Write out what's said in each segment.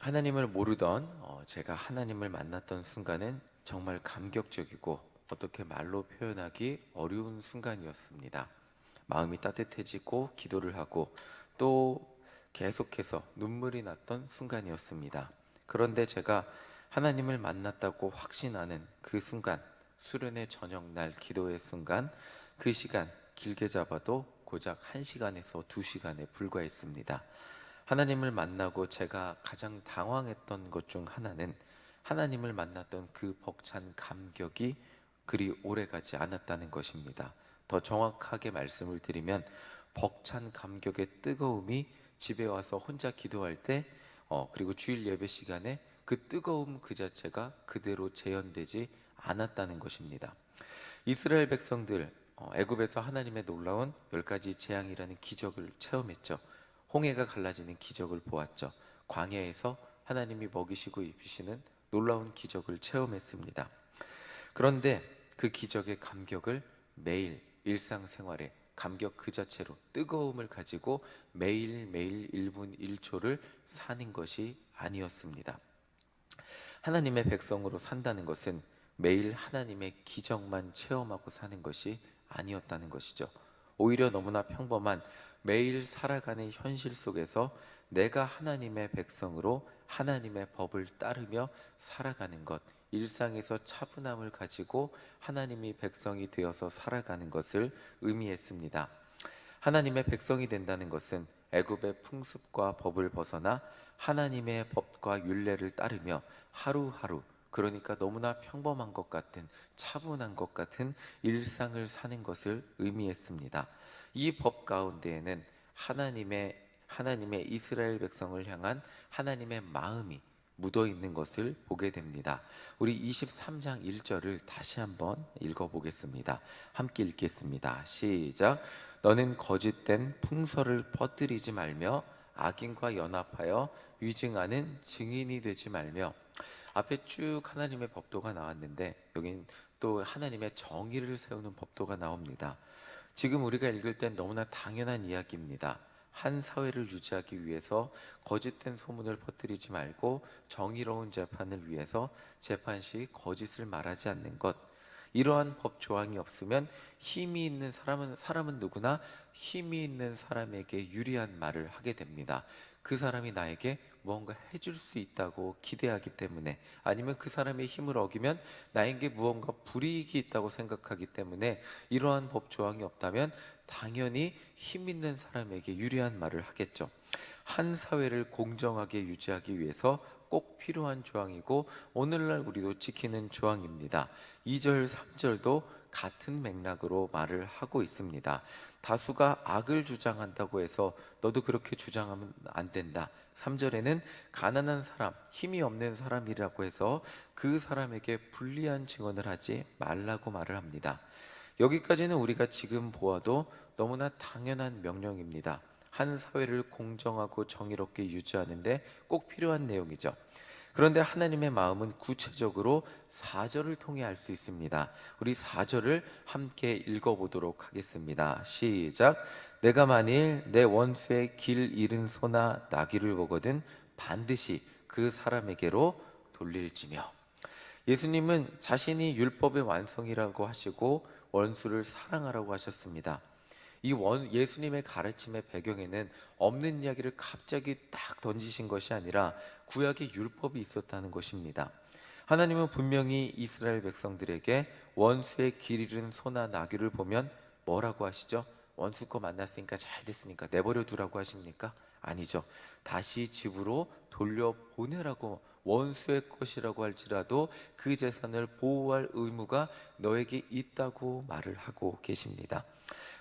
하나님을 모르던 제가 하나님을 만났던 순간은 정말 감격적이고 어떻게 말로 표현하기 어려운 순간이었습니다. 마음이 따뜻해지고 기도를 하고 또 계속해서 눈물이 났던 순간이었습니다. 그런데 제가 하나님을 만났다고 확신하는 그 순간, 수련의 저녁날 기도의 순간, 그 시간 길게 잡아도 고작 1시간에서 2시간에 불과했습니다. 하나님을 만나고 제가 가장 당황했던 것 중 하나는 하나님을 만났던 그 벅찬 감격이 그리 오래가지 않았다는 것입니다. 더 정확하게 말씀을 드리면 벅찬 감격의 뜨거움이 집에 와서 혼자 기도할 때 그리고 주일 예배 시간에 그 뜨거움 그 자체가 그대로 재현되지 않았다는 것입니다. 이스라엘 백성들 애굽에서 하나님의 놀라운 10가지 재앙이라는 기적을 체험했죠. 홍해가 갈라지는 기적을 보았죠. 광야에서 하나님이 먹이시고 입히시는 놀라운 기적을 체험했습니다. 그런데 그 기적의 감격을 매일 일상생활에 감격 그 자체로 뜨거움을 가지고 매일매일 1분 1초를 사는 것이 아니었습니다. 하나님의 백성으로 산다는 것은 매일 하나님의 기적만 체험하고 사는 것이 아니었다는 것이죠. 오히려 너무나 평범한 매일 살아가는 현실 속에서 내가 하나님의 백성으로 하나님의 법을 따르며 살아가는 것, 일상에서 차분함을 가지고 하나님이 백성이 되어서 살아가는 것을 의미했습니다. 하나님의 백성이 된다는 것은 애굽의 풍습과 법을 벗어나 하나님의 법과 율례를 따르며 하루하루, 그러니까 너무나 평범한 것 같은, 차분한 것 같은 일상을 사는 것을 의미했습니다. 이 법 가운데에는 하나님의 이스라엘 백성을 향한 하나님의 마음이 묻어 있는 것을 보게 됩니다. 우리 23장 1절을 다시 한번 읽어보겠습니다. 함께 읽겠습니다. 시작. 너는 거짓된 풍설을 퍼뜨리지 말며 악인과 연합하여 위증하는 증인이 되지 말며. 앞에 쭉 하나님의 법도가 나왔는데 여긴 또 하나님의 정의를 세우는 법도가 나옵니다. 지금 우리가 읽을 땐 너무나 당연한 이야기입니다. 한 사회를 유지하기 위해서 거짓된 소문을 퍼뜨리지 말고 정의로운 재판을 위해서 재판 시 거짓을 말하지 않는 것. 이러한 법 조항이 없으면 힘이 있는 사람은 누구나 힘이 있는 사람에게 유리한 말을 하게 됩니다. 그 사람이 나에게 무언가 해줄 수 있다고 기대하기 때문에, 아니면 그 사람의 힘을 어기면 나에게 무언가 불이익이 있다고 생각하기 때문에 이러한 법 조항이 없다면 당연히 힘 있는 사람에게 유리한 말을 하겠죠. 한 사회를 공정하게 유지하기 위해서 꼭 필요한 조항이고 오늘날 우리도 지키는 조항입니다. 2절, 3절도 같은 맥락으로 말을 하고 있습니다. 다수가 악을 주장한다고 해서 너도 그렇게 주장하면 안 된다. 3절에는 가난한 사람, 힘이 없는 사람이라고 해서 그 사람에게 불리한 증언을 하지 말라고 말을 합니다. 여기까지는 우리가 지금 보아도 너무나 당연한 명령입니다. 한 사회를 공정하고 정의롭게 유지하는데 꼭 필요한 내용이죠. 그런데 하나님의 마음은 구체적으로 4절을 통해 알 수 있습니다. 우리 4절을 함께 읽어보도록 하겠습니다. 시작. 내가 만일 내 원수의 길 잃은 소나 나귀를 보거든 반드시 그 사람에게로 돌릴지며. 예수님은 자신이 율법의 완성이라고 하시고 원수를 사랑하라고 하셨습니다. 예수님의 가르침의 배경에는 없는 이야기를 갑자기 딱 던지신 것이 아니라 구약의 율법이 있었다는 것입니다. 하나님은 분명히 이스라엘 백성들에게 원수의 길 잃은 소나 나귀를 보면 뭐라고 하시죠? 원수 거 만났으니까 잘 됐으니까 내버려 두라고 하십니까? 아니죠. 다시 집으로 돌려보내라고, 원수의 것이라고 할지라도 그 재산을 보호할 의무가 너에게 있다고 말을 하고 계십니다.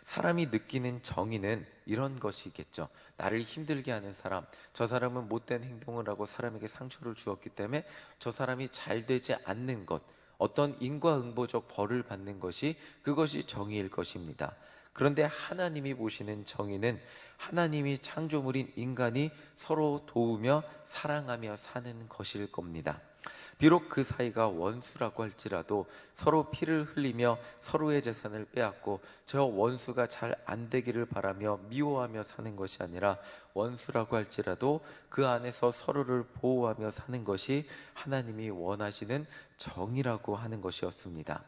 사람이 느끼는 정의는 이런 것이겠죠. 나를 힘들게 하는 사람, 저 사람은 못된 행동을 하고 사람에게 상처를 주었기 때문에 저 사람이 잘 되지 않는 것, 어떤 인과응보적 벌을 받는 것이, 그것이 정의일 것입니다. 그런데 하나님이 보시는 정의는 하나님이 창조물인 인간이 서로 도우며 사랑하며 사는 것일 겁니다. 비록 그 사이가 원수라고 할지라도 서로 피를 흘리며 서로의 재산을 빼앗고 저 원수가 잘 안 되기를 바라며 미워하며 사는 것이 아니라 원수라고 할지라도 그 안에서 서로를 보호하며 사는 것이 하나님이 원하시는 정의라고 하는 것이었습니다.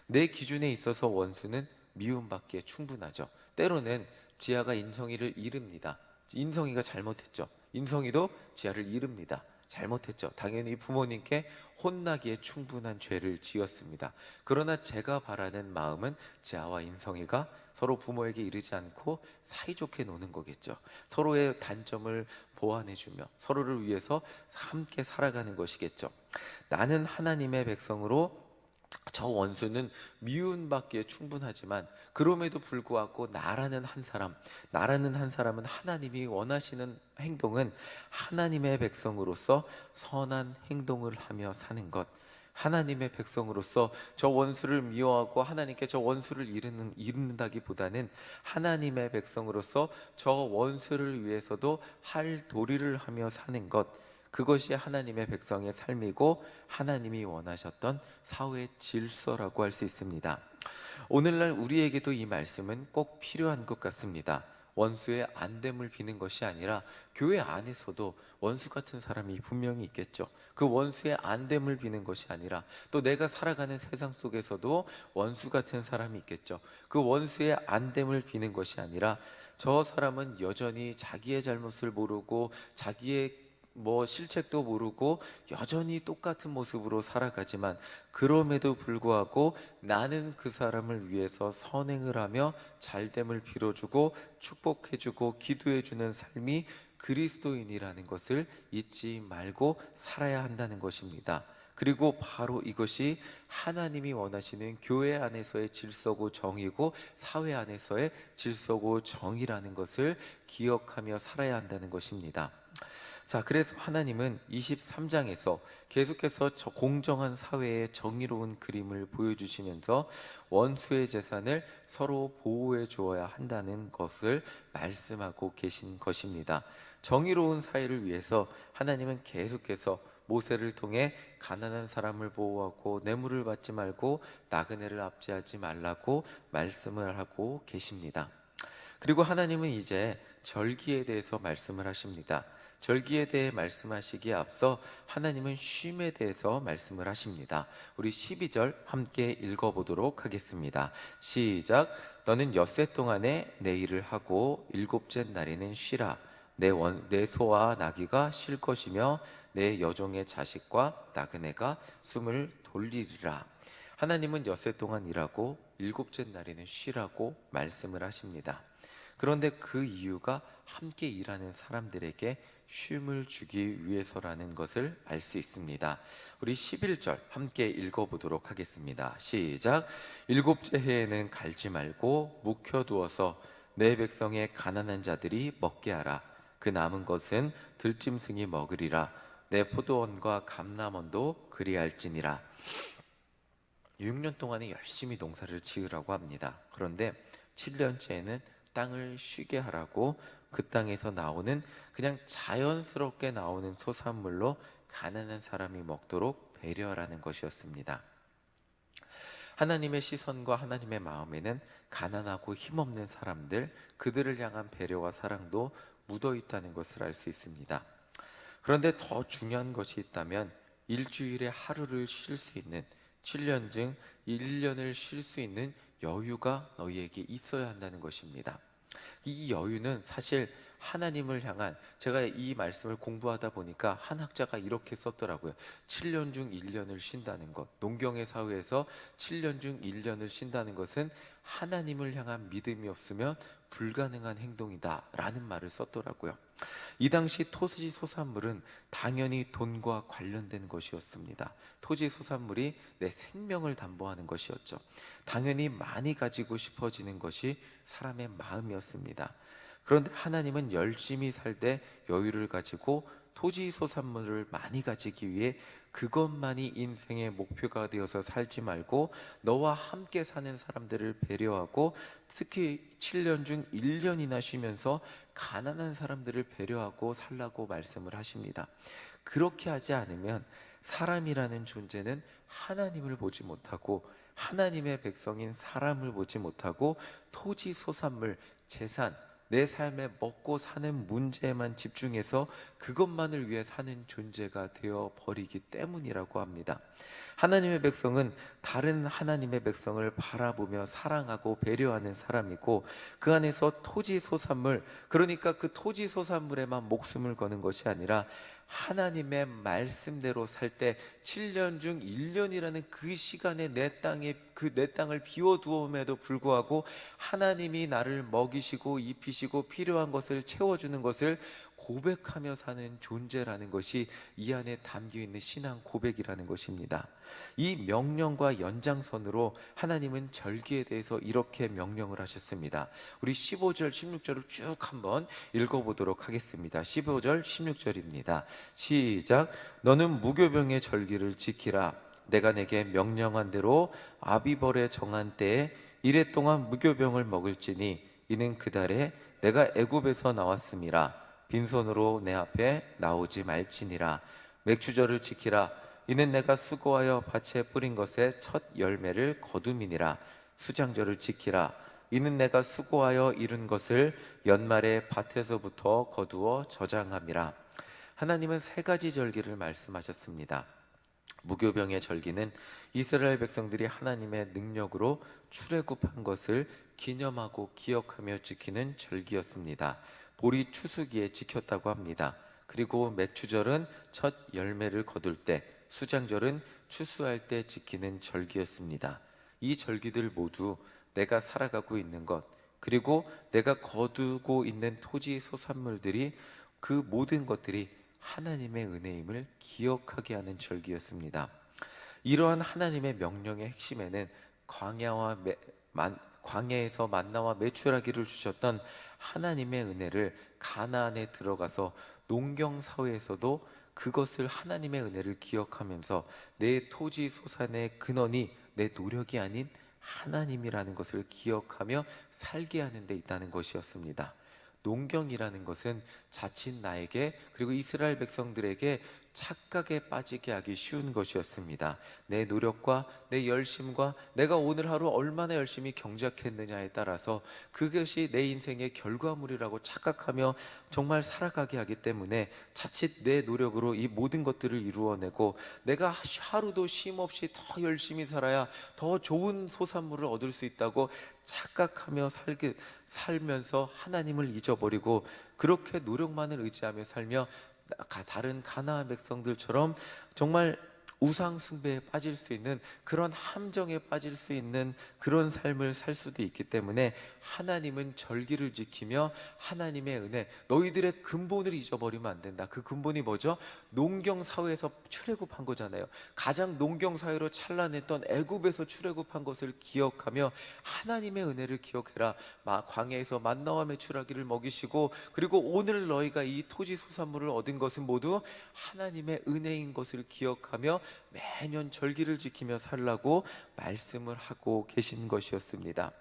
내 기준에 있어서 원수는 미움받기에 충분하죠. 때로는 지아가 인성이를 잃습니다. 인성이가 잘못했죠. 인성이도 지아를 잃습니다. 잘못했죠. 당연히 부모님께 혼나기에 충분한 죄를 지었습니다. 그러나 제가 바라는 마음은 지아와 인성이가 서로 부모에게 이르지 않고 사이좋게 노는 거겠죠. 서로의 단점을 보완해주며 서로를 위해서 함께 살아가는 것이겠죠. 나는 하나님의 백성으로 저 원수는 미움받기에 충분하지만 그럼에도 불구하고 나라는 한 사람은 하나님이 원하시는 행동은 하나님의 백성으로서 선한 행동을 하며 사는 것. 하나님의 백성으로서 저 원수를 미워하고 하나님께 저 원수를 이른다기보다는 하나님의 백성으로서 저 원수를 위해서도 할 도리를 하며 사는 것, 그것이 하나님의 백성의 삶이고 하나님이 원하셨던 사회 질서라고 할 수 있습니다. 오늘날 우리에게도 이 말씀은 꼭 필요한 것 같습니다. 원수의 안됨을 비는 것이 아니라 교회 안에서도 원수 같은 사람이 분명히 있겠죠. 그 원수의 안됨을 비는 것이 아니라 또 내가 살아가는 세상 속에서도 원수 같은 사람이 있겠죠. 그 원수의 안됨을 비는 것이 아니라 저 사람은 여전히 자기의 잘못을 모르고 자기의 실책도 모르고 여전히 똑같은 모습으로 살아가지만 그럼에도 불구하고 나는 그 사람을 위해서 선행을 하며 잘됨을 빌어주고 축복해주고 기도해주는 삶이 그리스도인이라는 것을 잊지 말고 살아야 한다는 것입니다. 그리고 바로 이것이 하나님이 원하시는 교회 안에서의 질서고 정의고 사회 안에서의 질서고 정의라는 것을 기억하며 살아야 한다는 것입니다. 자, 그래서 하나님은 23장에서 계속해서 저 공정한 사회의 정의로운 그림을 보여주시면서 원수의 재산을 서로 보호해 주어야 한다는 것을 말씀하고 계신 것입니다. 정의로운 사회를 위해서 하나님은 계속해서 모세를 통해 가난한 사람을 보호하고 뇌물을 받지 말고 나그네를 압제하지 말라고 말씀을 하고 계십니다. 그리고 하나님은 이제 절기에 대해서 말씀을 하십니다. 절기에 대해 말씀하시기에 앞서 하나님은 쉼에 대해서 말씀을 하십니다. 우리 12절 함께 읽어보도록 하겠습니다. 시작. 너는 엿새 동안에 내 일을 하고 일곱째 날에는 쉬라. 내 소와 나귀가 쉴 것이며 내 여종의 자식과 나그네가 숨을 돌리리라. 하나님은 엿새 동안 일하고 일곱째 날에는 쉬라고 말씀을 하십니다. 그런데 그 이유가 함께 일하는 사람들에게 쉼을 주기 위해서라는 것을 알 수 있습니다. 우리 11절 함께 읽어보도록 하겠습니다. 시작. 일곱째 해에는 갈지 말고 묵혀두어서 내 백성의 가난한 자들이 먹게 하라. 그 남은 것은 들짐승이 먹으리라. 내 포도원과 감람원도 그리할지니라. 6년 동안에 열심히 농사를 지으라고 합니다. 그런데 7년째에는 땅을 쉬게 하라고 그 땅에서 나오는 그냥 자연스럽게 나오는 소산물로 가난한 사람이 먹도록 배려하라는 것이었습니다. 하나님의 시선과 하나님의 마음에는 가난하고 힘없는 사람들, 그들을 향한 배려와 사랑도 묻어 있다는 것을 알 수 있습니다. 그런데 더 중요한 것이 있다면 일주일에 하루를 쉴 수 있는 7년 중 1년을 쉴 수 있는 여유가 너희에게 있어야 한다는 것입니다. 이 여유는 사실 하나님을 향한, 제가 이 말씀을 공부하다 보니까 한 학자가 이렇게 썼더라고요. 7년 중 1년을 쉰다는 것, 농경의 사회에서 7년 중 1년을 쉰다는 것은 하나님을 향한 믿음이 없으면 불가능한 행동이다 라는 말을 썼더라고요. 이 당시 토지 소산물은 당연히 돈과 관련된 것이었습니다. 토지 소산물이 내 생명을 담보하는 것이었죠. 당연히 많이 가지고 싶어지는 것이 사람의 마음이었습니다. 그런데 하나님은 열심히 살 때 여유를 가지고 토지 소산물을 많이 가지기 위해 그것만이 인생의 목표가 되어서 살지 말고 너와 함께 사는 사람들을 배려하고 특히 7년 중 1년이나 쉬면서 가난한 사람들을 배려하고 살라고 말씀을 하십니다. 그렇게 하지 않으면 사람이라는 존재는 하나님을 보지 못하고, 하나님의 백성인 사람을 보지 못하고, 토지, 소산물, 재산, 내 삶에 먹고 사는 문제에만 집중해서 그것만을 위해 사는 존재가 되어 버리기 때문이라고 합니다. 하나님의 백성은 다른 하나님의 백성을 바라보며 사랑하고 배려하는 사람이고, 그 안에서 토지 소산물, 그러니까 그 토지 소산물에만 목숨을 거는 것이 아니라 하나님의 말씀대로 살 때 7년 중 1년이라는 그 시간에 내 땅을 비워두음에도 불구하고 하나님이 나를 먹이시고 입히시고 필요한 것을 채워주는 것을 고백하며 사는 존재라는 것이 이 안에 담겨 있는 신앙 고백이라는 것입니다. 이 명령과 연장선으로 하나님은 절기에 대해서 이렇게 명령을 하셨습니다. 우리 15절 16절을 쭉 한번 읽어보도록 하겠습니다. 15절 16절입니다. 시작. 너는 무교병의 절기를 지키라. 내가 내게 명령한 대로 아비벌의 정한 때에 이래 동안 무교병을 먹을지니 이는 그 달에 내가 애굽에서 나왔음이라. 빈손으로 내 앞에 나오지 말지니라. 맥추절을 지키라. 이는 내가 수고하여 밭에 뿌린 것의 첫 열매를 거둠이니라. 수장절을 지키라. 이는 내가 수고하여 이룬 것을 연말에 밭에서부터 거두어 저장함이라. 하나님은 세 가지 절기를 말씀하셨습니다. 무교병의 절기는 이스라엘 백성들이 하나님의 능력으로 출애굽한 것을 기념하고 기억하며 지키는 절기였습니다. 보리 추수기에 지켰다고 합니다. 그리고 맥추절은 첫 열매를 거둘 때, 수장절은 추수할 때 지키는 절기였습니다. 이 절기들 모두 내가 살아가고 있는 것, 그리고 내가 거두고 있는 토지 소산물들이, 그 모든 것들이 하나님의 은혜임을 기억하게 하는 절기였습니다. 이러한 하나님의 명령의 핵심에는 광야에서 만나와 메추라기를 주셨던 하나님의 은혜를 가나안에 들어가서 농경사회에서도 그것을, 하나님의 은혜를 기억하면서 내 토지 소산의 근원이 내 노력이 아닌 하나님이라는 것을 기억하며 살게 하는 데 있다는 것이었습니다. 농경이라는 것은 자칫 나에게, 그리고 이스라엘 백성들에게 착각에 빠지게 하기 쉬운 것이었습니다. 내 노력과 내 열심과 내가 오늘 하루 얼마나 열심히 경작했느냐에 따라서 그것이 내 인생의 결과물이라고 착각하며 정말 살아가게 하기 때문에 자칫 내 노력으로 이 모든 것들을 이루어내고, 내가 하루도 쉼없이 더 열심히 살아야 더 좋은 소산물을 얻을 수 있다고 착각하며 살면서 하나님을 잊어버리고, 그렇게 노력만을 의지하며 살며 다른 가나안 백성들처럼 정말 우상 숭배에 빠질 수 있는, 그런 함정에 빠질 수 있는 그런 삶을 살 수도 있기 때문에 하나님은 절기를 지키며 하나님의 은혜, 너희들의 근본을 잊어버리면 안 된다. 그 근본이 뭐죠? 농경사회에서 출애굽한 거잖아요. 가장 농경사회로 찬란했던 애굽에서 출애굽한 것을 기억하며 하나님의 은혜를 기억해라. 광야에서 만나와 메추라기를 먹이시고, 그리고 오늘 너희가 이 토지 소산물을 얻은 것은 모두 하나님의 은혜인 것을 기억하며 매년 절기를 지키며 살라고 말씀을 하고 계신 것이었습니다.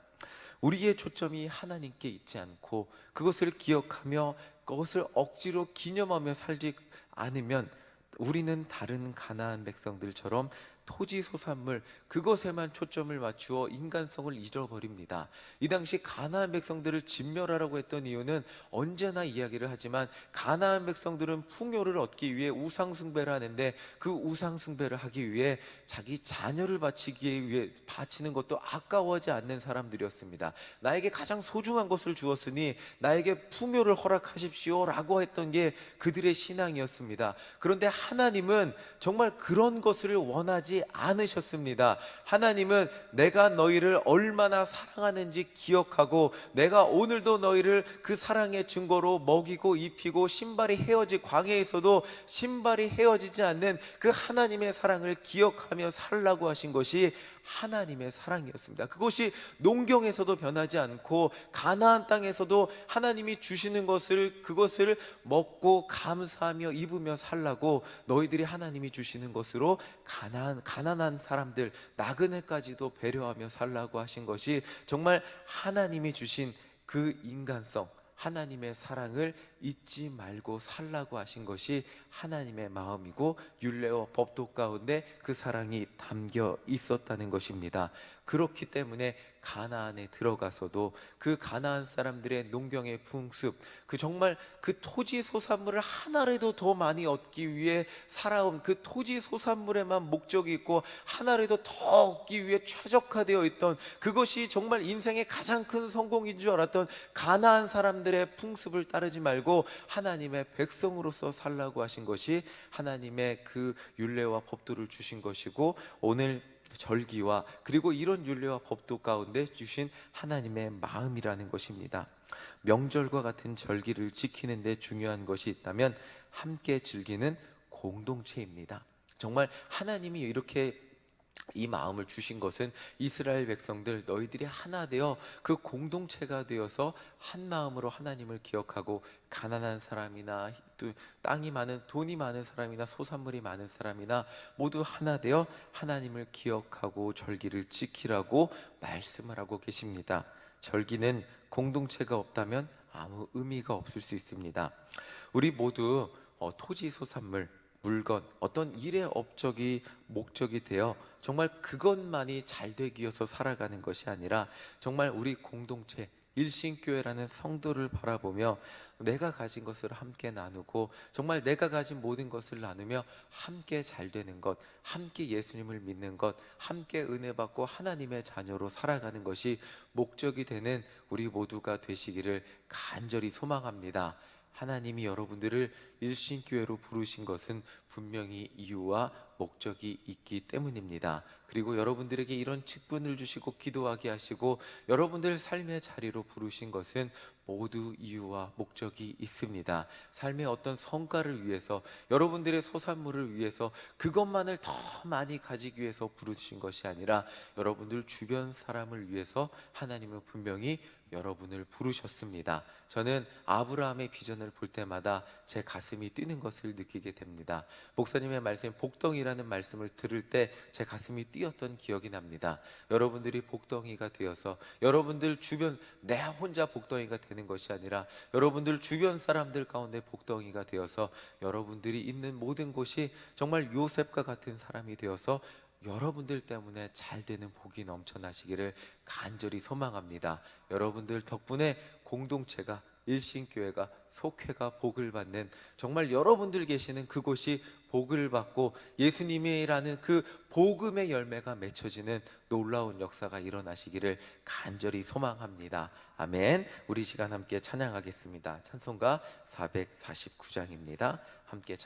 우리의 초점이 하나님께 있지 않고 그것을 기억하며 그것을 억지로 기념하며 살지 않으면 우리는 다른 가나안 백성들처럼 토지 소산물, 그것에만 초점을 맞추어 인간성을 잊어버립니다. 이 당시 가나안 백성들을 진멸하라고 했던 이유는 언제나 이야기를 하지만, 가나안 백성들은 풍요를 얻기 위해 우상 숭배를 하는데, 그 우상 숭배를 하기 위해 자기 자녀를 바치기 위해 바치는 것도 아까워하지 않는 사람들이었습니다. 나에게 가장 소중한 것을 주었으니 나에게 풍요를 허락하십시오 라고 했던 게 그들의 신앙이었습니다. 그런데 하나님은 정말 그런 것을 원하지 않으셨습니다. 하나님은 내가 너희를 얼마나 사랑하는지 기억하고, 내가 오늘도 너희를 그 사랑의 증거로 먹이고 입히고, 신발이 헤어지 광야에서도 신발이 헤어지지 않는 그 하나님의 사랑을 기억하며 살라고 하신 것이 하나님의 사랑이었습니다. 그것이 농경에서도 변하지 않고 가나안 땅에서도 하나님이 주시는 것을, 그것을 먹고 감사하며 입으며 살라고, 너희들이 하나님이 주시는 것으로 가난한 사람들, 나그네까지도 배려하며 살라고 하신 것이 정말 하나님이 주신 그 인간성, 하나님의 사랑을 잊지 말고 살라고 하신 것이 하나님의 마음이고 율례와 법도 가운데 그 사랑이 담겨 있었다는 것입니다. 그렇기 때문에 가나안에 들어가서도 그 가나안 사람들의 농경의 풍습, 그 정말 그 토지 소산물을 하나라도 더 많이 얻기 위해 살아온 그 토지 소산물에만 목적이 있고 하나라도 더 얻기 위해 최적화되어 있던, 그것이 정말 인생의 가장 큰 성공인 줄 알았던 가나안 사람들의 풍습을 따르지 말고 하나님의 백성으로서 살라고 하신 것이 하나님의 그 율례와 법도를 주신 것이고, 오늘 절기와 그리고 이런 율례와 법도 가운데 주신 하나님의 마음이라는 것입니다. 명절과 같은 절기를 지키는 데 중요한 것이 있다면 함께 즐기는 공동체입니다. 정말 하나님이 이렇게 이 마음을 주신 것은 이스라엘 백성들, 너희들이 하나 되어 그 공동체가 되어서 한 마음으로 하나님을 기억하고, 가난한 사람이나 또 땅이 많은, 돈이 많은 사람이나 소산물이 많은 사람이나 모두 하나 되어 하나님을 기억하고 절기를 지키라고 말씀을 하고 계십니다. 절기는 공동체가 없다면 아무 의미가 없을 수 있습니다. 우리 모두 토지 소산물, 물건, 어떤 일의 업적이 목적이 되어 정말 그것만이 잘 되기 위해서 살아가는 것이 아니라 정말 우리 공동체, 일신교회라는 성도를 바라보며 내가 가진 것을 함께 나누고 정말 내가 가진 모든 것을 나누며 함께 잘 되는 것, 함께 예수님을 믿는 것, 함께 은혜 받고 하나님의 자녀로 살아가는 것이 목적이 되는 우리 모두가 되시기를 간절히 소망합니다. 하나님이 여러분들을 일신교회로 부르신 것은 분명히 이유와 목적이 있기 때문입니다. 그리고 여러분들에게 이런 직분을 주시고 기도하게 하시고 여러분들 삶의 자리로 부르신 것은 모두 이유와 목적이 있습니다. 삶의 어떤 성과를 위해서, 여러분들의 소산물을 위해서, 그것만을 더 많이 가지기 위해서 부르신 것이 아니라 여러분들 주변 사람을 위해서 하나님은 분명히 여러분을 부르셨습니다. 저는 아브라함의 비전을 볼 때마다 제 가슴이 뛰는 것을 느끼게 됩니다. 목사님의 말씀, 복덩이라는 말씀을 들을 때 제 가슴이 뛰었던 기억이 납니다. 여러분들이 복덩이가 되어서 여러분들 주변, 내 혼자 복덩이가 되는 것이 아니라 여러분들 주변 사람들 가운데 복덩이가 되어서 여러분들이 있는 모든 곳이 정말 요셉과 같은 사람이 되어서 여러분들 때문에 잘 되는 복이 넘쳐나시기를 간절히 소망합니다. 여러분들 덕분에 공동체가, 일신교회가, 속회가 복을 받는, 정말 여러분들 계시는 그곳이 복을 받고 예수님이라는 그 복음의 열매가 맺혀지는 놀라운 역사가 일어나시기를 간절히 소망합니다. 아멘. 우리 시간 함께 찬양하겠습니다. 찬송가 449장입니다. 함께 찬양